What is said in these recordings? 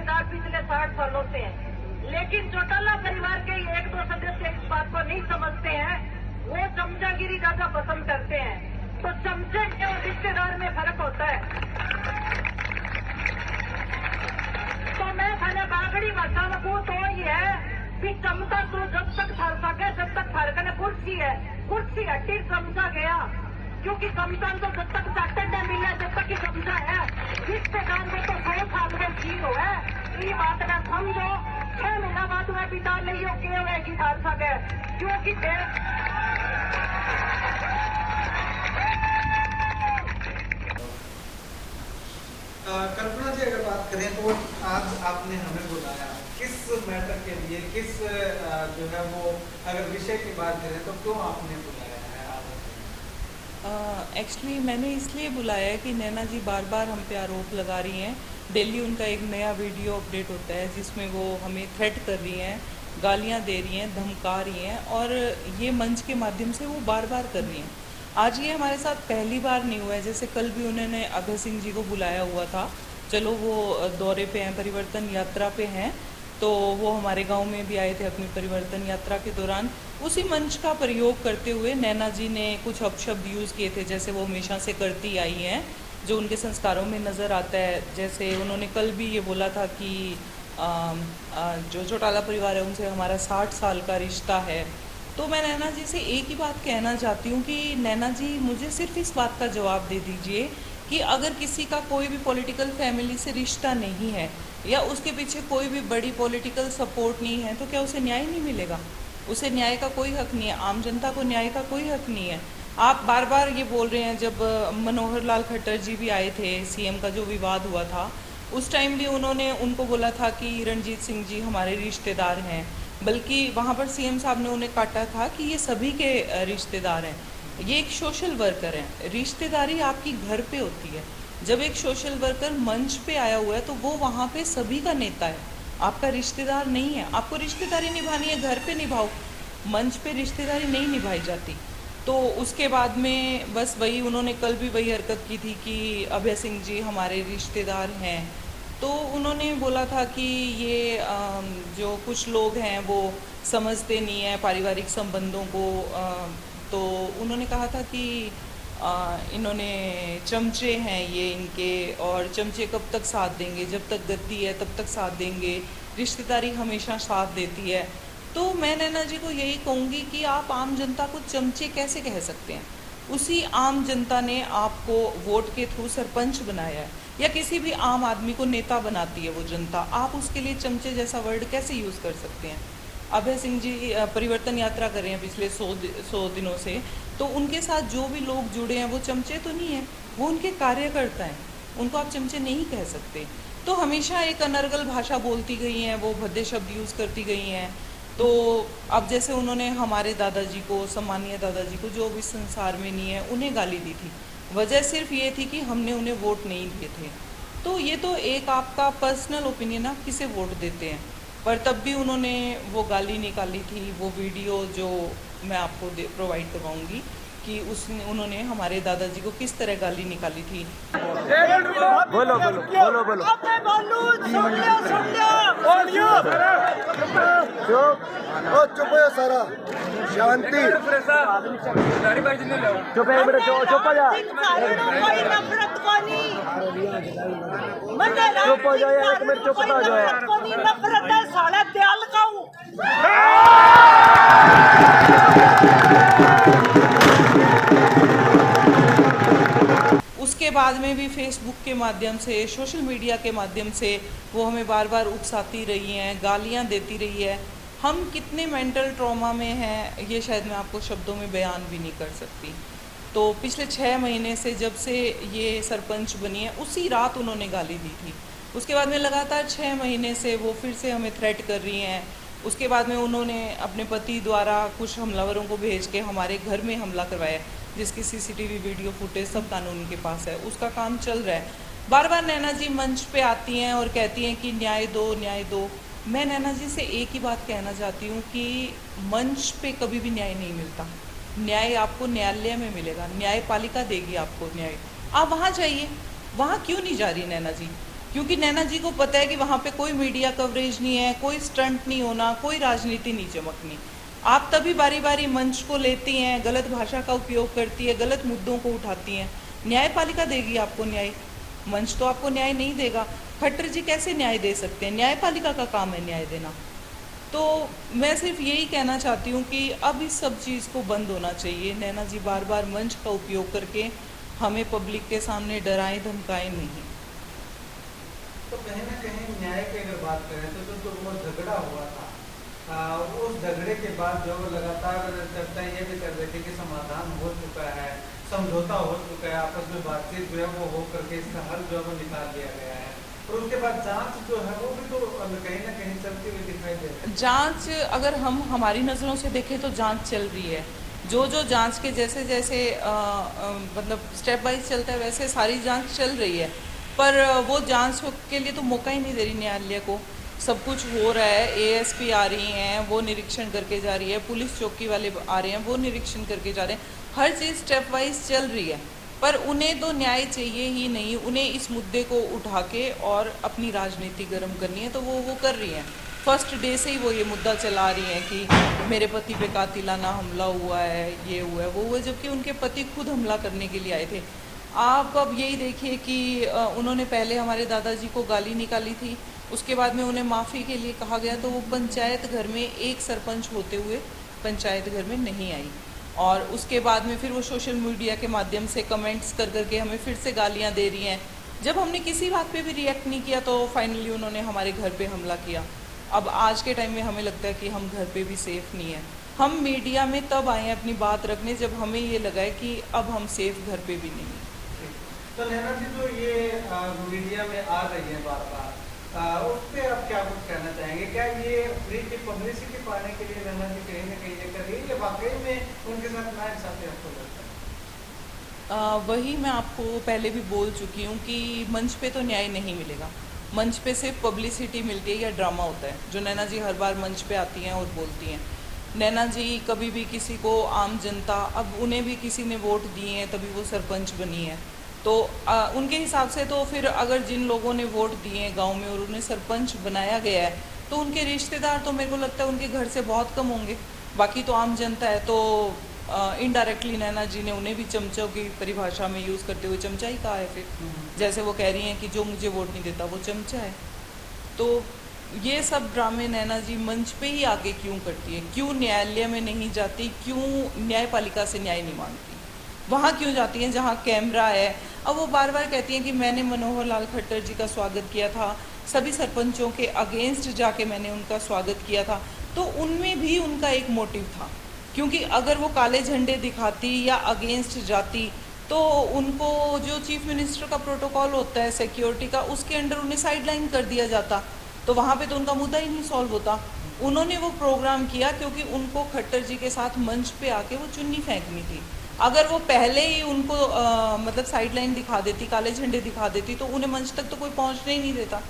ठेकेदार पिछले 60 सालों से हैं, लेकिन चौटाला परिवार के एक दो सदस्य इस बात को नहीं समझते हैं। वो चमचागिरी ज्यादा पसंद करते हैं। तो चमचे और रिश्तेदार में फर्क होता है। तो मैं थाने बागड़ी भाषा में कहूँ तो ये है कि चमचा तो जब तक थार सके जब तक थारकने कुर्सी हट्टी चमचा गया, क्योंकि चमचा तो जब तक चाटन न मिला जब तक ही चमचा है। रिश्तेदार में तो 100 साल में जीरो है। ये बात ना समझो। 6 महीना बाद में पिता नहीं हो के हुए की थार सके, क्योंकि कल्पना जी, अगर बात करें तो आज आपने हमें बुलाया किस मैटर के लिए, किस जो है वो अगर विषय की बात करें तो क्यों आपने बुलाया है? एक्चुअली मैंने इसलिए बुलाया है कि नैना जी बार बार हम पे आरोप लगा रही हैं। डेली उनका एक नया वीडियो अपडेट होता है जिसमें वो हमें थ्रेट कर रही हैं, गालियां दे रही हैं, धमका रही हैं, और ये मंच के माध्यम से वो बार बार कर रही हैं। आज ये हमारे साथ पहली बार नहीं हुआ है। जैसे कल भी उन्होंने अभय सिंह जी को बुलाया हुआ था, चलो वो दौरे पे हैं, परिवर्तन यात्रा पे हैं, तो वो हमारे गांव में भी आए थे अपनी परिवर्तन यात्रा के दौरान। उसी मंच का प्रयोग करते हुए नैना जी ने कुछ अपशब्द यूज़ किए थे, जैसे वो हमेशा से करती आई हैं, जो उनके संस्कारों में नज़र आता है। जैसे उन्होंने कल भी ये बोला था कि जो चौटाला परिवार है उनसे हमारा 60 साल का रिश्ता है। तो मैं नैना जी से एक ही बात कहना चाहती हूँ कि नैना जी मुझे सिर्फ इस बात का जवाब दे दीजिए कि अगर किसी का कोई भी पॉलिटिकल फैमिली से रिश्ता नहीं है या उसके पीछे कोई भी बड़ी पॉलिटिकल सपोर्ट नहीं है तो क्या उसे न्याय नहीं मिलेगा? उसे न्याय का कोई हक नहीं है, आम जनता को न्याय का कोई हक नहीं है। आप बार बार ये बोल रहे हैं, जब मनोहर लाल खट्टर जी भी आए थे, सीएम का जो विवाद हुआ था उस टाइम भी उन्होंने उनको बोला था कि रणजीत सिंह जी हमारे रिश्तेदार हैं, बल्कि वहाँ पर सीएम साहब ने उन्हें काटा था कि ये सभी के रिश्तेदार हैं। ये एक सोशल वर्कर हैं, रिश्तेदारी आपकी घर पे होती है। जब एक सोशल वर्कर मंच पे आया हुआ है तो वो वहाँ पे सभी का नेता है, आपका रिश्तेदार नहीं है। आपको रिश्तेदारी निभानी है, घर पे निभाओ, मंच पे रिश्तेदारी नहीं निभाई जाती। तो उसके बाद में बस वही उन्होंने कल भी वही हरकत की थी कि अभय सिंह जी हमारे रिश्तेदार हैं। तो उन्होंने बोला था कि ये जो कुछ लोग हैं वो समझते नहीं हैं पारिवारिक संबंधों को। तो उन्होंने कहा था कि इन्होंने चमचे हैं ये इनके, और चमचे कब तक साथ देंगे, जब तक गद्दी है तब तक साथ देंगे, रिश्तेदारी हमेशा साथ देती है। तो मैं नैना जी को यही कहूँगी कि आप आम जनता को चमचे कैसे कह सकते हैं? उसी आम जनता ने आपको वोट के थ्रू सरपंच बनाया है, या किसी भी आम आदमी को नेता बनाती है वो जनता। आप उसके लिए चमचे जैसा वर्ड कैसे यूज़ कर सकते हैं? अभय सिंह जी परिवर्तन यात्रा कर रहे हैं पिछले 100 दिनों से, तो उनके साथ जो भी लोग जुड़े हैं वो चमचे तो नहीं है, वो उनके कार्यकर्ता हैं, उनको आप चमचे नहीं कह सकते। तो हमेशा एक अनर्गल भाषा बोलती गई हैं, वो भद्दे शब्द यूज़ करती गई हैं। तो अब जैसे उन्होंने हमारे दादाजी को, सम्मानीय दादाजी को, जो भी संसार में नहीं है, उन्हें गाली दी थी। वजह सिर्फ ये थी कि हमने उन्हें वोट नहीं दिए थे। तो ये तो एक आपका पर्सनल ओपिनियन, आप किसे वोट देते हैं, पर तब भी उन्होंने वो गाली निकाली थी। वो वीडियो जो मैं आपको प्रोवाइड करवाऊंगी कि उन्होंने हमारे दादाजी को किस तरह गाली निकाली थी। बोलो बोलो बोलो बोलो चुप है सारा, शांति, चुप है बेटा, चुप हो जा, चुप हो जाए, एक मिनट चुप हो जाए। उसके बाद में भी फेसबुक के माध्यम से, सोशल मीडिया के माध्यम से वो हमें बार बार उकसाती रही हैं, गालियां देती रही है। हम कितने मेंटल ट्रॉमा में हैं ये शायद मैं आपको शब्दों में बयान भी नहीं कर सकती। तो पिछले 6 महीने से जब से ये सरपंच बनी है उसी रात उन्होंने गाली दी थी। उसके बाद में लगातार 6 महीने से वो फिर से हमें थ्रेट कर रही हैं। उसके बाद में उन्होंने अपने पति द्वारा कुछ हमलावरों को भेज के हमारे घर में हमला करवाया, जिसकी सीसीटीवी वीडियो फुटेज सब कानून के पास है, उसका काम चल रहा है। बार बार नैना जी मंच पे आती हैं और कहती हैं कि न्याय दो, न्याय दो। मैं नैना जी से एक ही बात कहना चाहती हूँ कि मंच पे कभी भी न्याय नहीं मिलता। न्याय आपको न्यायालय में मिलेगा, न्यायपालिका देगी आपको न्याय। आप वहाँ जाइए, वहाँ क्यों नहीं जा रही नैना जी? क्योंकि नैना जी को पता है कि वहाँ पे कोई मीडिया कवरेज नहीं है, कोई स्टंट नहीं होना, कोई राजनीति नहीं चमकनी। आप तभी बारी बारी मंच को लेती हैं, गलत भाषा का उपयोग करती है, गलत मुद्दों को उठाती हैं। न्यायपालिका देगी आपको न्याय, मंच तो आपको न्याय नहीं देगा। खट्टर जी कैसे न्याय दे सकते हैं? न्यायपालिका का काम है न्याय देना। तो मैं सिर्फ यही कहना चाहती हूँ कि अब इस सब चीज़ को बंद होना चाहिए। नैना जी बार बार मंच का उपयोग करके हमें पब्लिक के सामने डराएं धमकाएं नहीं। तो कहीं ना कहीं न्याय की अगर बात करें तो वो झगड़ा हुआ था, उस झगड़े के बाद जो लगातार चर्चाएं ये भी कर रही थी कि समाधान हो चुका है, समझौता हो चुका है, आपस में बातचीत जो है वो हो करके इसका हल जो है वो निकाल लिया गया है, और उसके बाद जांच जो है वो भी तो कहीं ना कहीं चलती हुई दिखाई दे रही है। जांच अगर हम हमारी नज़रों से देखें तो जांच चल रही है। जो जांच के जैसे जैसे मतलब स्टेप बाइज चलता है वैसे सारी जांच चल रही है, पर वो जांच के लिए तो मौका ही नहीं दे रही न्यायालय को। सब कुछ हो रहा है, एएसपी आ रही हैं, वो निरीक्षण करके जा रही है, पुलिस चौकी वाले आ रहे हैं, वो निरीक्षण करके जा रहे हैं, हर चीज़ स्टेप वाइज चल रही है। पर उन्हें तो न्याय चाहिए ही नहीं, उन्हें इस मुद्दे को उठा के और अपनी राजनीति गर्म करनी है, तो वो कर रही हैं। फर्स्ट डे से ही वो ये मुद्दा चला रही हैं कि मेरे पति पे कातिलाना हमला हुआ है, ये हुआ है, वो हुआ, जबकि उनके पति खुद हमला करने के लिए आए थे। आप अब यही देखिए कि उन्होंने पहले हमारे दादाजी को गाली निकाली थी, उसके बाद में उन्हें माफ़ी के लिए कहा गया, तो वो पंचायत घर में एक सरपंच होते हुए पंचायत घर में नहीं आई, और उसके बाद में फिर वो सोशल मीडिया के माध्यम से कमेंट्स कर करके हमें फिर से गालियां दे रही हैं। जब हमने किसी बात पे भी रिएक्ट नहीं किया तो फाइनली उन्होंने हमारे घर पे हमला किया। अब आज के टाइम में हमें लगता है कि हम घर पे भी सेफ़ नहीं है। हम मीडिया में तब आए हैं अपनी बात रखने जब हमें ये लगा है कि अब हम सेफ़ घर पे भी नहीं हैं। तो नैना जी जो ये मीडिया में आ रही है बार बार, उस पर आप क्या कुछ कहना चाहेंगे? क्या ये फ्री की पब्लिसिटी पाने के लिए नैना जी कहीं ना कहीं ये कर रही है, या वाकई में उनके साथ नाइंसाफी आपको लगता है? वही मैं आपको पहले भी बोल चुकी हूँ कि मंच पे तो न्याय नहीं मिलेगा। मंच पे सिर्फ पब्लिसिटी मिलती है या ड्रामा होता है, जो नैना जी हर बार मंच पे आती हैं और बोलती हैं। नैना जी कभी भी किसी को, आम जनता, अब उन्हें भी किसी ने वोट दिए हैं तभी वो सरपंच बनी है, तो उनके हिसाब से तो फिर अगर जिन लोगों ने वोट दिए हैं गांव में और उन्हें सरपंच बनाया गया है, तो उनके रिश्तेदार तो मेरे को लगता है उनके घर से बहुत कम होंगे। बाकी तो आम जनता है, तो इनडायरेक्टली नैना जी ने उन्हें भी चमचों की परिभाषा में यूज़ करते हुए चमचा ही कहा है। फिर जैसे वो कह रही हैं कि जो मुझे वोट नहीं देता वो चमचा है। तो ये सब ड्रामे नैना जी मंच पे ही आके क्यों करती है? क्यों न्यायालय में नहीं जाती? क्यों न्यायपालिका से न्याय नहीं मांगती? वहाँ क्यों जाती हैं जहाँ कैमरा है? अब वो बार बार कहती हैं कि मैंने मनोहर लाल खट्टर जी का स्वागत किया था, सभी सरपंचों के अगेंस्ट जाके मैंने उनका स्वागत किया था, तो उनमें भी उनका एक मोटिव था। क्योंकि अगर वो काले झंडे दिखाती या अगेंस्ट जाती तो उनको जो चीफ मिनिस्टर का प्रोटोकॉल होता है सिक्योरिटी का, उसके अंडर उन्हें साइडलाइन कर दिया जाता, तो वहाँ पे तो उनका मुद्दा ही नहीं सॉल्व होता। उन्होंने वो प्रोग्राम किया क्योंकि उनको खट्टर जी के साथ मंच पे आके वो चुन्नी फेंकनी थी। अगर वो पहले ही उनको मतलब साइडलाइन दिखा देती, काले झंडे दिखा देती, तो उन्हें मंच तक तो कोई पहुंचने ही नहीं देता।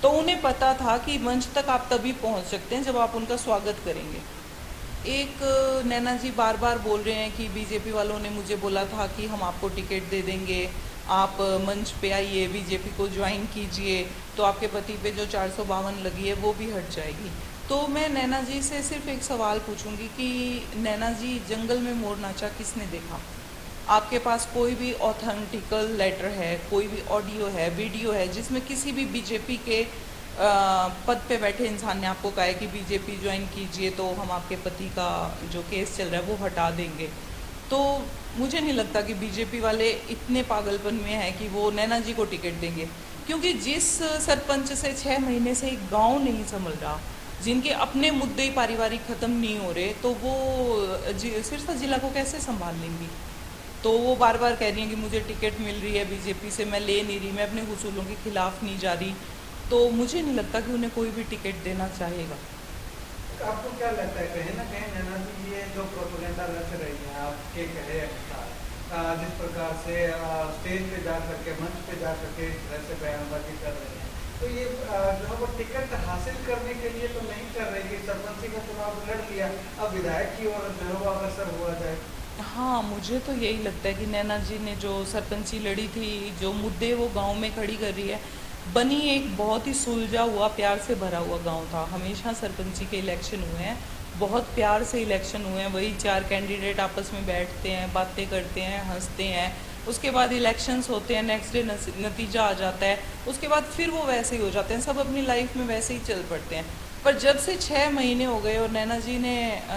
तो उन्हें पता था कि मंच तक आप तभी पहुंच सकते हैं जब आप उनका स्वागत करेंगे। एक नैना जी बार बार बोल रहे हैं कि बीजेपी वालों ने मुझे बोला था कि हम आपको टिकट दे देंगे, आप मंच पे आइए, बीजेपी को ज्वाइन कीजिए, तो आपके पति पे जो 452 लगी है वो भी हट जाएगी। तो मैं नैना जी से सिर्फ एक सवाल पूछूंगी कि नैना जी, जंगल में मोर नाचा किसने देखा? आपके पास कोई भी ऑथेंटिकल लेटर है, कोई भी ऑडियो है, वीडियो है जिसमें किसी भी बीजेपी के पद पे बैठे इंसान ने आपको कहा है कि बीजेपी ज्वाइन कीजिए तो हम आपके पति का जो केस चल रहा है वो हटा देंगे? तो मुझे नहीं लगता कि बीजेपी वाले इतने पागलपन में हैं कि वो नैना जी को टिकट देंगे, क्योंकि जिस सरपंच से 6 महीने से एक गांव नहीं संभल रहा, जिनके अपने मुद्दे ही पारिवारिक ख़त्म नहीं हो रहे, तो वो सिरसा जिला को कैसे संभाल लेंगी? तो वो बार बार कह रही हैं कि मुझे टिकट मिल रही है बीजेपी से, मैं ले नहीं रही, मैं अपने हुसूलों के खिलाफ नहीं जा रही। तो मुझे नहीं लगता कि उन्हें कोई भी टिकट देना चाहेगा। आपको क्या लगता है, कहीं ना कहीं नैना जी ये जो प्रोपेगेंडा रच रही है आपके कहे अनुसार, जिस प्रकार से स्टेज पे जा करके, मंच पे जा करके इस तरह से बयानबाजी कर रहे हैं, तो ये जो है वो टिकट हासिल करने के लिए तो नहीं कर रही कि सरपंची का चुनाव लड़ लिया, अब विधायक की ओर जो है वो अग्रसर हुआ जाए? हाँ, मुझे तो यही लगता है कि नैना जी ने जो सरपंची लड़ी थी, जो मुद्दे वो गांव में खड़ी कर रही है, बनी एक बहुत ही सुलझा हुआ, प्यार से भरा हुआ गांव था। हमेशा सरपंची के इलेक्शन हुए हैं, बहुत प्यार से इलेक्शन हुए हैं। वही 4 कैंडिडेट आपस में बैठते हैं, बातें करते हैं, हंसते हैं। उसके बाद इलेक्शंस होते हैं, नेक्स्ट डे नतीजा आ जाता है। उसके बाद फिर वो वैसे ही हो जाते हैं, सब अपनी लाइफ में वैसे ही चल पड़ते हैं। पर जब से 6 महीने हो गए और नैना जी ने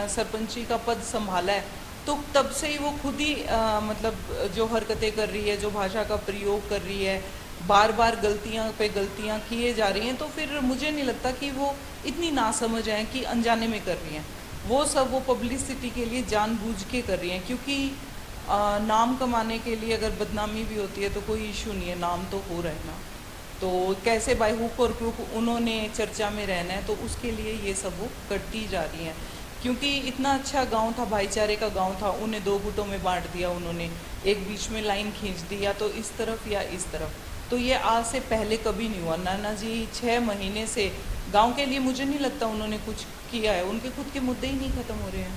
सरपंची का पद संभाला है, तो तब से ही वो खुद ही मतलब जो हरकतें कर रही है, जो भाषा का प्रयोग कर रही है, बार बार गलतियां पे गलतियां किए जा रही हैं। तो फिर मुझे नहीं लगता कि वो इतनी नासमझ हैं कि अनजाने में कर रही हैं। वो सब वो पब्लिसिटी के लिए जानबूझ के कर रही हैं, क्योंकि नाम कमाने के लिए अगर बदनामी भी होती है तो कोई इशू नहीं है, नाम तो हो रहा है ना। तो कैसे बाय हुक और क्रुक उन्होंने चर्चा में रहना है, तो उसके लिए ये सब वो करती जा रही हैं। क्योंकि इतना अच्छा गांव था, भाईचारे का गांव था, उन्हें 2 गुटों में बांट दिया उन्होंने, एक बीच में लाइन खींच दी, या तो इस तरफ या इस तरफ। तो ये आज से पहले कभी नहीं हुआ। नैना जी 6 महीने से गांव के लिए मुझे नहीं लगता उन्होंने कुछ किया है, उनके खुद के मुद्दे ही नहीं खत्म हो रहे हैं।